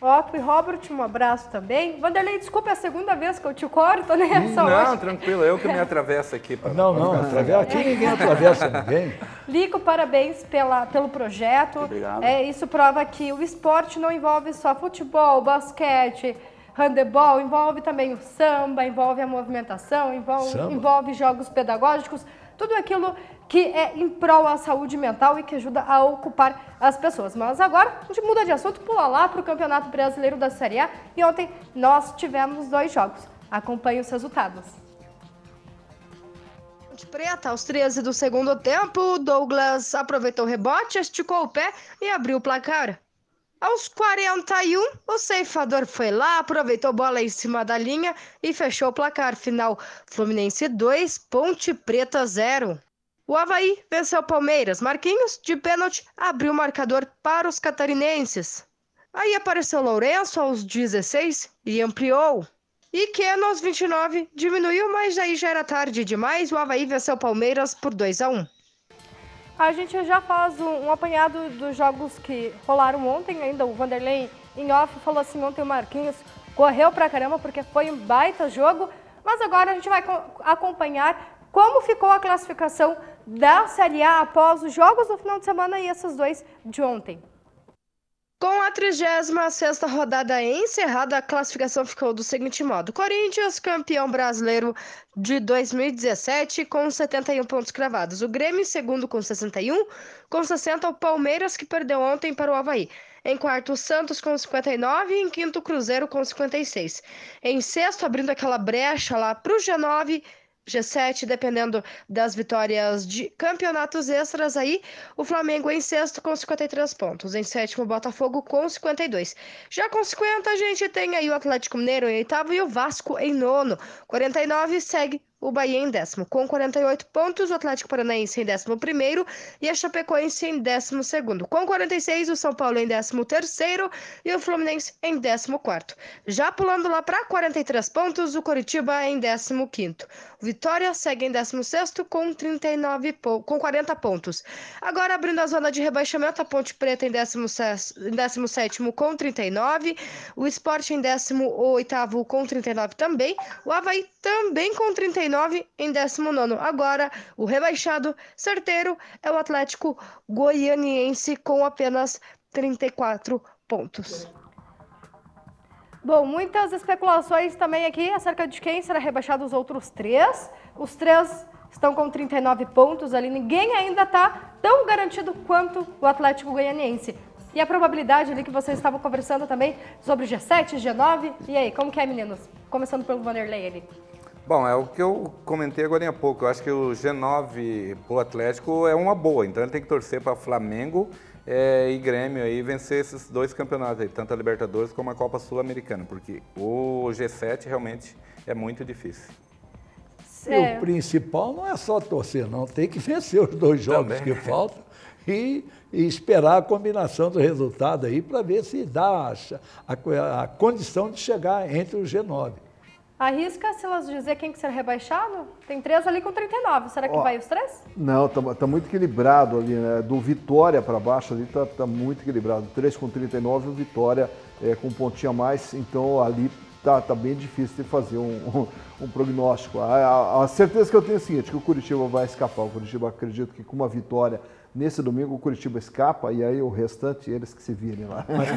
Otto e Robert, um abraço também. Vanderlei, desculpa, é a segunda vez que eu te corto, né? Não, tranquilo, eu que me atravesso aqui. Não, aqui ninguém atravessa ninguém. Lico, parabéns pelo projeto. Obrigado. Isso prova que o esporte não envolve só futebol, basquete, handebol, envolve também o samba, envolve a movimentação, envolve jogos pedagógicos, tudo aquilo que é em prol à saúde mental e que ajuda a ocupar as pessoas. Mas agora a gente muda de assunto, pula lá para o Campeonato Brasileiro da Série A e ontem nós tivemos 2 jogos. Acompanhe os resultados. Ponte Preta, aos 13 do segundo tempo, Douglas aproveitou o rebote, esticou o pé e abriu o placar. Aos 41, o ceifador foi lá, aproveitou a bola em cima da linha e fechou o placar. Final, Fluminense 2, Ponte Preta 0. O Avaí venceu o Palmeiras. Marquinhos, de pênalti, abriu o marcador para os catarinenses. Aí apareceu Lourenço aos 16 e ampliou. E Keno aos 29 diminuiu, mas aí já era tarde demais. O Avaí venceu o Palmeiras por 2-1. A gente já faz um apanhado dos jogos que rolaram ontem. Ainda o Vanderlei em off falou assim, ontem o Marquinhos correu pra caramba porque foi um baita jogo. Mas agora a gente vai acompanhar como ficou a classificação da Série A após os jogos do final de semana e esses 2 de ontem. Com a 36ª rodada encerrada, a classificação ficou do seguinte modo. Corinthians, campeão brasileiro de 2017, com 71 pontos cravados. O Grêmio, segundo, com 61. Com 60, o Palmeiras, que perdeu ontem para o Avaí. Em quarto, o Santos, com 59. E em quinto, o Cruzeiro, com 56. Em sexto, abrindo aquela brecha lá para o G9... G7, dependendo das vitórias de campeonatos extras aí, o Flamengo em sexto com 53 pontos, em sétimo o Botafogo com 52. Já com 50 a gente tem aí o Atlético Mineiro em oitavo e o Vasco em nono. 49 segue o Bahia em décimo. Com 48 pontos, o Atlético Paranaense em 11º e a Chapecoense em 12º. Com 46, o São Paulo em 13º e o Fluminense em 14º. Já pulando lá para 43 pontos, o Coritiba em 15º. O Vitória segue em 16º com 40 pontos. Agora abrindo a zona de rebaixamento, a Ponte Preta em 17º com 39, o Sport em 18º com 39 também, o Avaí também com 39 em 19º. Agora, o rebaixado certeiro é o Atlético Goianiense com apenas 34 pontos. Bom, muitas especulações também aqui acerca de quem será rebaixado os outros 3. Os 3 estão com 39 pontos ali. Ninguém ainda está tão garantido quanto o Atlético Goianiense. E a probabilidade ali que vocês estavam conversando também sobre G7, G9. E aí, como que é, meninos? Começando pelo Vanderlei ali. Bom, é o que eu comentei agora há pouco. Eu acho que o G9 pro Atlético é uma boa. Então ele tem que torcer para Flamengo e Grêmio aí vencer esses 2 campeonatos aí, tanto a Libertadores como a Copa Sul-Americana, porque o G7 realmente é muito difícil. E o principal não é só torcer, não. Tem que vencer os 2 jogos que faltam e esperar a combinação do resultado aí para ver se dá a condição de chegar entre o G9. Arrisca, Silas, dizer quem que será rebaixado? Tem 3 ali com 39. Será que vai os 3? Não, tá muito equilibrado ali, né? Do Vitória para baixo ali tá muito equilibrado. 3 com 39 e o Vitória com um pontinho a mais. Então ali tá bem difícil de fazer um prognóstico. A certeza que eu tenho é o seguinte, que o Curitiba vai escapar. O Curitiba, acredito que com uma vitória nesse domingo o Curitiba escapa e aí o restante eles que se virem lá. Mas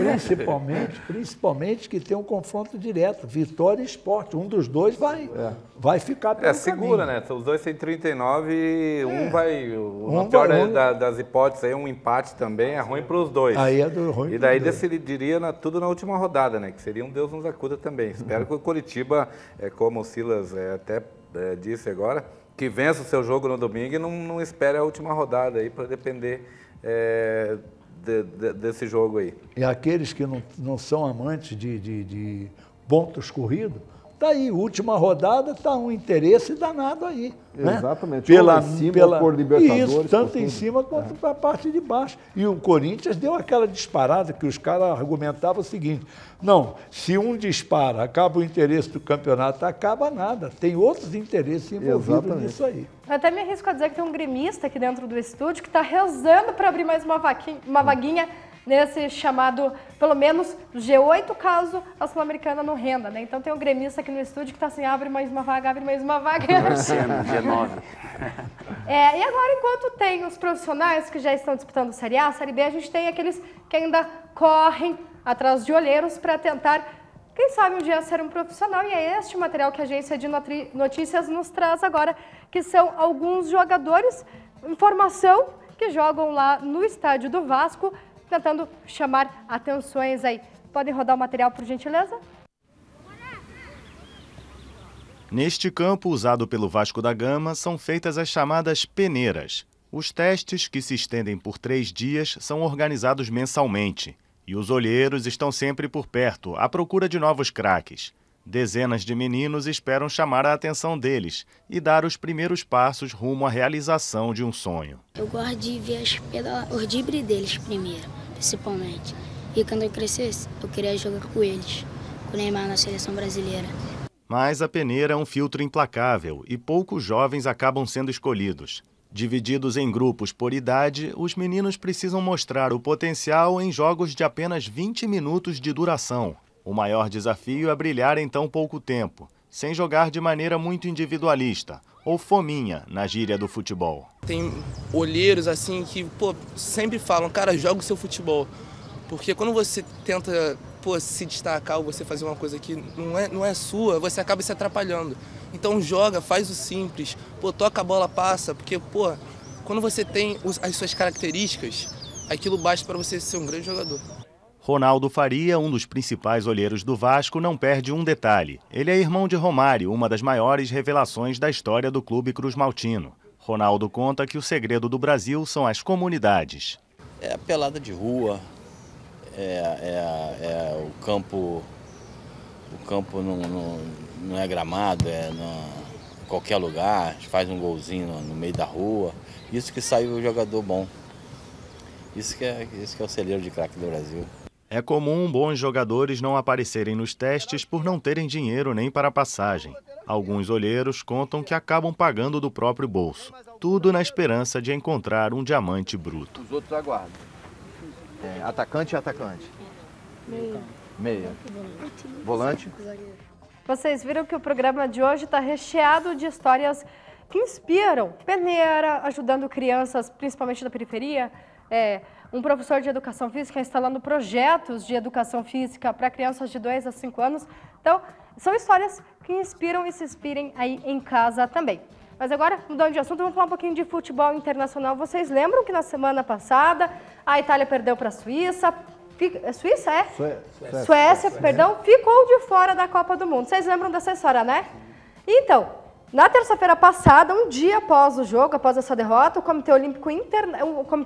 principalmente que tem um confronto direto, Vitória e Sport. Um dos 2 vai ficar pelo segura, caminho. né? Os 2 têm 39 e um vai... O pior das hipóteses aí, um empate também é ruim para os 2. Aí é ruim. E daí decidiria tudo na última rodada, né? Que seria um Deus nos acuda também. Espero que o Curitiba, como o Silas até disse agora, que vença o seu jogo no domingo e não espere a última rodada aí para depender desse jogo aí. E aqueles que não são amantes de pontos corridos, tá aí, última rodada, tá um interesse danado aí. Exatamente. Né? Em cima por Libertadores. Isso, tanto em cima quanto para a parte de baixo. E o Corinthians deu aquela disparada que os caras argumentavam o seguinte, não, se um dispara, acaba o interesse do campeonato, acaba nada. Tem outros interesses envolvidos nisso aí. Eu até me arrisco a dizer que tem um gremista aqui dentro do estúdio que está rezando para abrir mais uma vaguinha nesse chamado, pelo menos, G8, caso a Sul-Americana não renda, né? Então tem um gremista aqui no estúdio que está assim, abre mais uma vaga, abre mais uma vaga. Torcendo, G9. E agora, enquanto tem os profissionais que já estão disputando Série A, Série B, a gente tem aqueles que ainda correm atrás de olheiros para tentar, quem sabe um dia ser um profissional, e é este material que a agência de notícias nos traz agora, que são alguns jogadores, informação, que jogam lá no estádio do Vasco, tentando chamar atenções aí. Podem rodar o material, por gentileza? Neste campo usado pelo Vasco da Gama, são feitas as chamadas peneiras. Os testes, que se estendem por 3 dias, são organizados mensalmente. E os olheiros estão sempre por perto, à procura de novos craques. Dezenas de meninos esperam chamar a atenção deles e dar os primeiros passos rumo à realização de um sonho. Eu gosto de ver os dribles deles primeiro, principalmente. E quando eu crescesse, eu queria jogar com eles, com o Neymar na seleção brasileira. Mas a peneira é um filtro implacável e poucos jovens acabam sendo escolhidos. Divididos em grupos por idade, os meninos precisam mostrar o potencial em jogos de apenas 20 minutos de duração. O maior desafio é brilhar em tão pouco tempo, sem jogar de maneira muito individualista, ou fominha, na gíria do futebol. Tem olheiros assim que, sempre falam, cara, joga o seu futebol. Porque quando você tenta, se destacar ou você fazer uma coisa que não é sua, você acaba se atrapalhando. Então joga, faz o simples, toca a bola, passa, porque, quando você tem as suas características, aquilo basta para você ser um grande jogador. Ronaldo Faria, um dos principais olheiros do Vasco, não perde um detalhe. Ele é irmão de Romário, uma das maiores revelações da história do clube cruzmaltino. Ronaldo conta que o segredo do Brasil são as comunidades. É a pelada de rua, o campo não é gramado, em qualquer lugar, faz um golzinho no meio da rua. Isso que sai o jogador bom. Isso que é o celeiro de craque do Brasil. É comum bons jogadores não aparecerem nos testes por não terem dinheiro nem para passagem. Alguns olheiros contam que acabam pagando do próprio bolso. Tudo na esperança de encontrar um diamante bruto. Os outros aguardam. Atacante e atacante. Meia. Volante. Vocês viram que o programa de hoje está recheado de histórias que inspiram. Peneira, ajudando crianças, principalmente da periferia. Um professor de educação física instalando projetos de educação física para crianças de 2 a 5 anos. Então, são histórias que inspiram e se inspirem aí em casa também. Mas agora, mudando de assunto, vamos falar um pouquinho de futebol internacional. Vocês lembram que na semana passada a Itália perdeu para a Suíça? Suíça, Suécia, perdão, ficou de fora da Copa do Mundo. Vocês lembram dessa história, né? Então, na terça-feira passada, um dia após o jogo, após essa derrota, o Comitê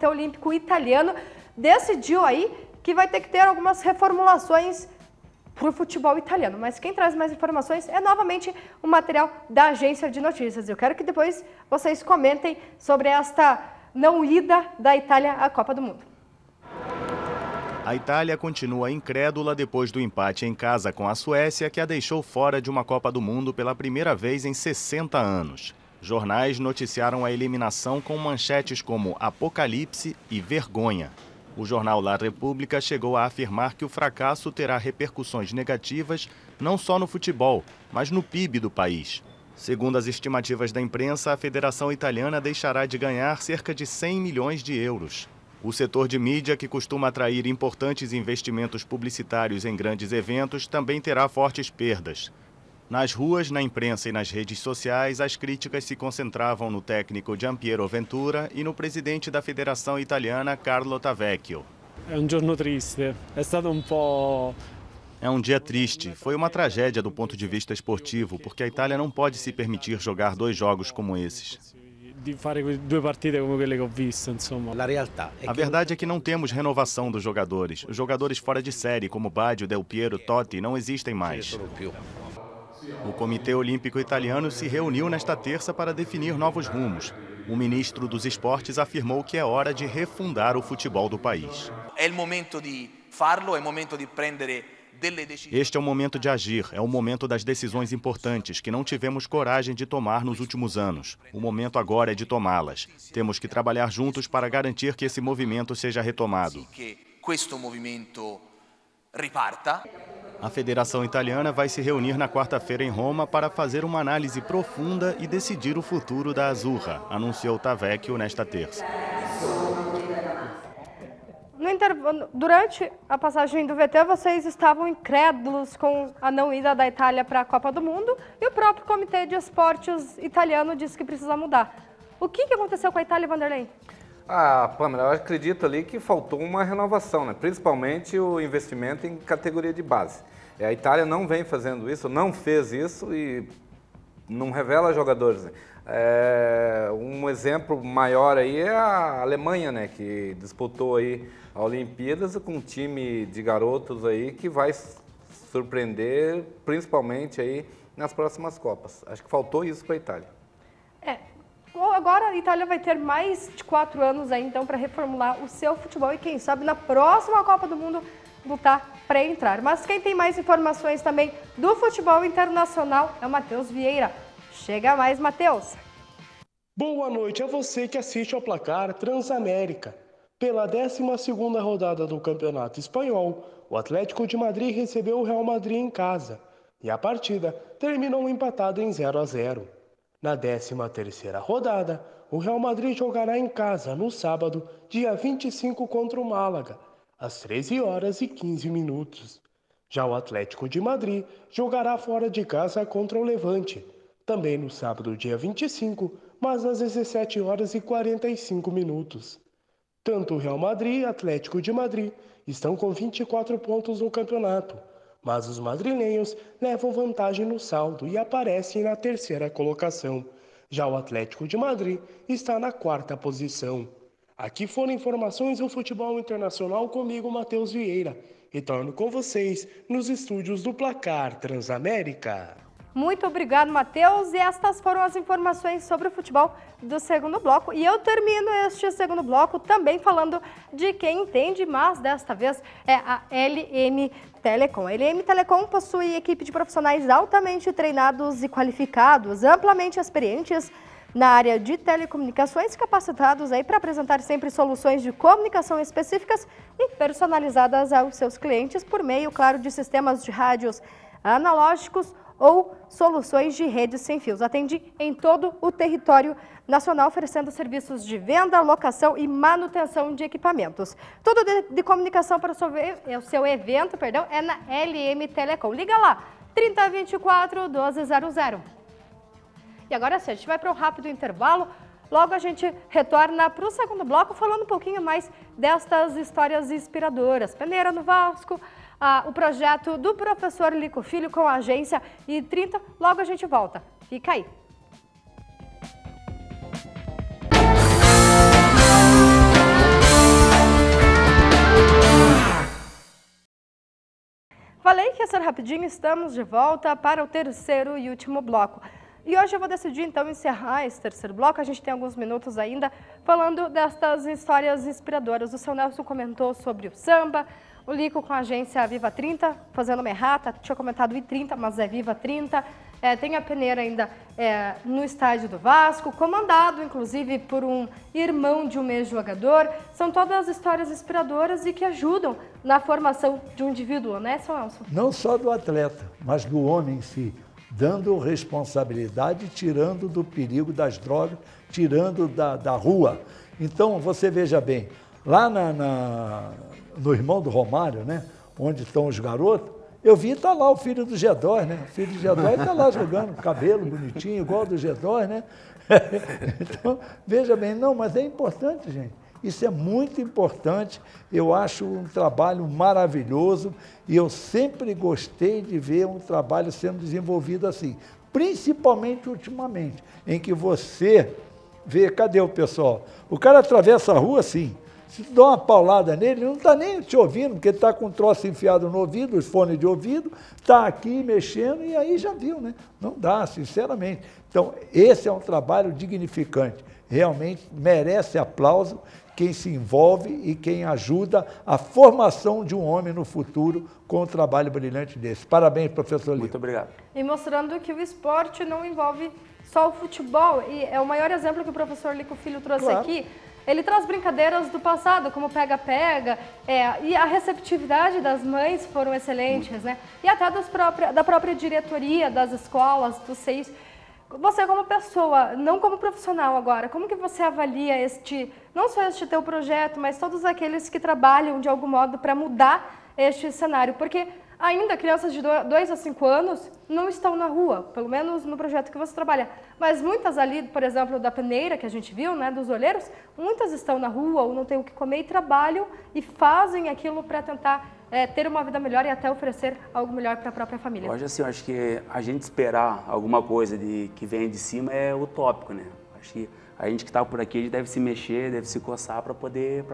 Olímpico Italiano decidiu aí que vai ter que ter algumas reformulações para o futebol italiano. Mas quem traz mais informações é novamente o material da agência de notícias. Eu quero que depois vocês comentem sobre esta não ida da Itália à Copa do Mundo. A Itália continua incrédula depois do empate em casa com a Suécia, que a deixou fora de uma Copa do Mundo pela primeira vez em 60 anos. Jornais noticiaram a eliminação com manchetes como apocalipse e vergonha. O jornal La Repubblica chegou a afirmar que o fracasso terá repercussões negativas não só no futebol, mas no PIB do país. Segundo as estimativas da imprensa, a Federação Italiana deixará de ganhar cerca de 100 milhões de euros. O setor de mídia, que costuma atrair importantes investimentos publicitários em grandes eventos, também terá fortes perdas. Nas ruas, na imprensa e nas redes sociais, as críticas se concentravam no técnico Gianpiero Ventura e no presidente da Federação Italiana, Carlo Tavecchio. É um giorno triste, é stato um po'... É um dia triste. Foi uma tragédia do ponto de vista esportivo, porque a Itália não pode se permitir jogar 2 jogos como esses. De fare 2 partite como quelle que ho visto, insomma. A verdade é que não temos renovação dos jogadores. Os jogadores fora de série, como Baggio, Del Piero, Totti, não existem mais. O Comitê Olímpico Italiano se reuniu nesta terça para definir novos rumos. O ministro dos Esportes afirmou que é hora de refundar o futebol do país. É o momento de farlo, é o momento de prendere. Este é o momento de agir, é o momento das decisões importantes que não tivemos coragem de tomar nos últimos anos. O momento agora é de tomá-las. Temos que trabalhar juntos para garantir que esse movimento seja retomado. questo movimento riparta. A Federação Italiana vai se reunir na quarta-feira em Roma para fazer uma análise profunda e decidir o futuro da Azzurra, anunciou Tavecchio nesta terça. Durante a passagem do VT, vocês estavam incrédulos com a não ida da Itália para a Copa do Mundo e o próprio Comitê de Esportes italiano disse que precisa mudar. O que aconteceu com a Itália, Vanderlei? Pamela, eu acredito ali que faltou uma renovação, né? Principalmente o investimento em categoria de base. A Itália não vem fazendo isso, não fez isso e não revela jogadores, né? Um exemplo maior aí é a Alemanha, né? Que disputou aí a Olimpíadas com um time de garotos aí que vai surpreender, principalmente aí nas próximas Copas. Acho que faltou isso para a Itália. Agora a Itália vai ter mais de 4 anos aí, então, para reformular o seu futebol e, quem sabe, na próxima Copa do Mundo lutar para entrar. Mas quem tem mais informações também do futebol internacional é o Matheus Vieira. Chega mais, Matheus. Boa noite a você que assiste ao Placar Transamérica. Pela 12ª rodada do Campeonato Espanhol, o Atlético de Madrid recebeu o Real Madrid em casa e a partida terminou empatada em 0-0. Na 13ª rodada, o Real Madrid jogará em casa no sábado, dia 25 contra o Málaga, às 13h15. Já o Atlético de Madrid jogará fora de casa contra o Levante, também no sábado, dia 25, mas às 17h45. Tanto o Real Madrid e Atlético de Madrid estão com 24 pontos no campeonato, mas os madrilenhos levam vantagem no saldo e aparecem na 3ª colocação. Já o Atlético de Madrid está na 4ª posição. Aqui foram informações do futebol internacional comigo, Matheus Vieira. Retorno com vocês nos estúdios do Placar Transamérica. Muito obrigado, Matheus. E estas foram as informações sobre o futebol do segundo bloco. E eu termino este segundo bloco também falando de quem entende, mas desta vez é a LM Telecom. A LM Telecom possui equipe de profissionais altamente treinados e qualificados, amplamente experientes na área de telecomunicações, capacitados aí para apresentar sempre soluções de comunicação específicas e personalizadas aos seus clientes por meio, claro, de sistemas de rádios analógicos ou soluções de redes sem fios. Atende em todo o território nacional, oferecendo serviços de venda, locação e manutenção de equipamentos. Tudo de comunicação para o seu evento, é na LM Telecom. Liga lá, 3024-1200. E agora sim, a gente vai para um rápido intervalo. Logo a gente retorna para o segundo bloco, falando um pouquinho mais destas histórias inspiradoras. Peneira no Vasco, o projeto do professor Lico Filho com a agência I30. Logo a gente volta. Fica aí. Falei que ia ser rapidinho, estamos de volta para o terceiro e último bloco. E hoje eu vou decidir, então, encerrar esse terceiro bloco. A gente tem alguns minutos ainda falando destas histórias inspiradoras. O seu Nelson comentou sobre o samba, o Lico com a agência Viva 30, fazendo uma errata, tinha comentado I30, mas é Viva 30. Tem a peneira ainda no estádio do Vasco, comandado, inclusive, por um irmão de um ex-jogador. São todas histórias inspiradoras e que ajudam na formação de um indivíduo, né, seu Nelson? Não só do atleta, mas do homem em si. Dando responsabilidade, tirando do perigo das drogas, tirando da rua. Então, você veja bem, lá no irmão do Romário, né, onde estão os garotos, eu vi, está lá o filho do G2, né? O filho do G2 está lá jogando, cabelo bonitinho, igual ao do G2, né? Então, veja bem, não, mas é importante, gente. Isso é muito importante, eu acho um trabalho maravilhoso e eu sempre gostei de ver um trabalho sendo desenvolvido assim, principalmente ultimamente, em que você vê, cadê o pessoal? O cara atravessa a rua assim, se tu dá uma paulada nele, ele não está nem te ouvindo, porque ele está com um troço enfiado no ouvido, os fones de ouvido, está aqui mexendo e aí já viu, né? Não dá, sinceramente. Então, esse é um trabalho dignificante, realmente merece aplauso quem se envolve e quem ajuda a formação de um homem no futuro com um trabalho brilhante desse. Parabéns, professor Lico. Muito obrigado. E mostrando que o esporte não envolve só o futebol. E é o maior exemplo que o professor Lico Filho trouxe aqui. ele traz brincadeiras do passado, como pega-pega, e a receptividade das mães foram excelentes, né? E até da própria diretoria das escolas, dos CEIs. Você como pessoa, não como profissional agora, como que você avalia não só este teu projeto, mas todos aqueles que trabalham de algum modo para mudar este cenário? Porque ainda crianças de 2 a 5 anos não estão na rua, pelo menos no projeto que você trabalha. Mas muitas ali, por exemplo, da peneira que a gente viu, né, dos olheiros, muitas estão na rua ou não têm o que comer e trabalham e fazem aquilo para tentar ter uma vida melhor e até oferecer algo melhor para a própria família. Hoje, assim, eu acho que a gente esperar alguma coisa que vem de cima é utópico, né? Acho que a gente que está por aqui, a gente deve se mexer, deve se coçar para poder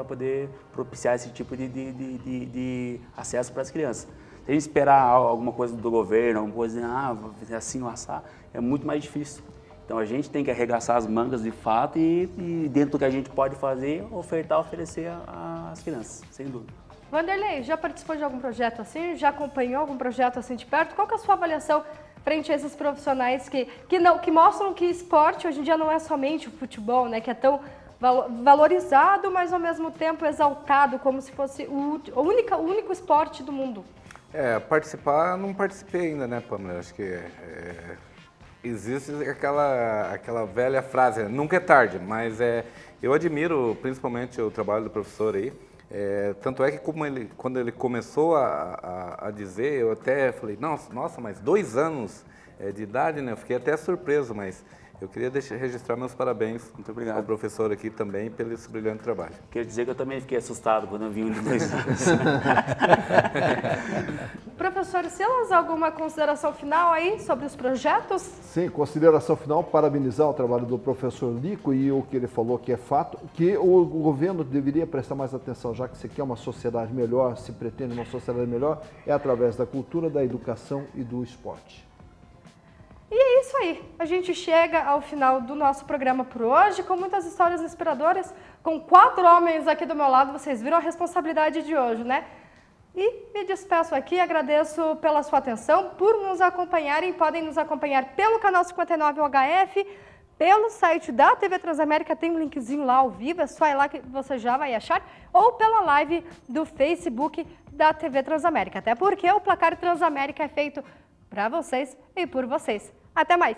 propiciar esse tipo de acesso para as crianças. Se a gente esperar alguma coisa do governo, alguma coisa assim, assar, é muito mais difícil. Então a gente tem que arregaçar as mangas de fato e dentro do que a gente pode fazer, oferecer às crianças, sem dúvida. Vanderlei, já participou de algum projeto assim? Já acompanhou algum projeto assim de perto? Qual que é a sua avaliação frente a esses profissionais que mostram que esporte hoje em dia não é somente o futebol, né? Que é tão valorizado, mas ao mesmo tempo exaltado, como se fosse o único esporte do mundo? Participar, não participei ainda, né, Pamela? Acho que existe aquela velha frase, nunca é tarde, mas eu admiro principalmente o trabalho do professor aí. Tanto é que quando ele começou a dizer, eu até falei, nossa, mas 2 anos de idade, né? Eu fiquei até surpreso, mas eu queria registrar meus parabéns ao professor aqui também pelo esse brilhante trabalho. Quero dizer que eu também fiquei assustado quando eu vi um de 2 anos. Professor Silas, alguma consideração final aí sobre os projetos? Sim, consideração final, parabenizar o trabalho do professor Lico e o que ele falou que é fato, que o governo deveria prestar mais atenção, já que se quer uma sociedade melhor, se pretende uma sociedade melhor, é através da cultura, da educação e do esporte. E é isso aí, a gente chega ao final do nosso programa por hoje, com muitas histórias inspiradoras, com 4 homens aqui do meu lado, vocês viram a responsabilidade de hoje, né? E me despeço aqui, agradeço pela sua atenção, por nos acompanharem, podem nos acompanhar pelo canal 59 UHF, pelo site da TV Transamérica, tem um linkzinho lá ao vivo, é só ir lá que você já vai achar, ou pela live do Facebook da TV Transamérica, até porque o Placar Transamérica é feito para vocês e por vocês. Até mais!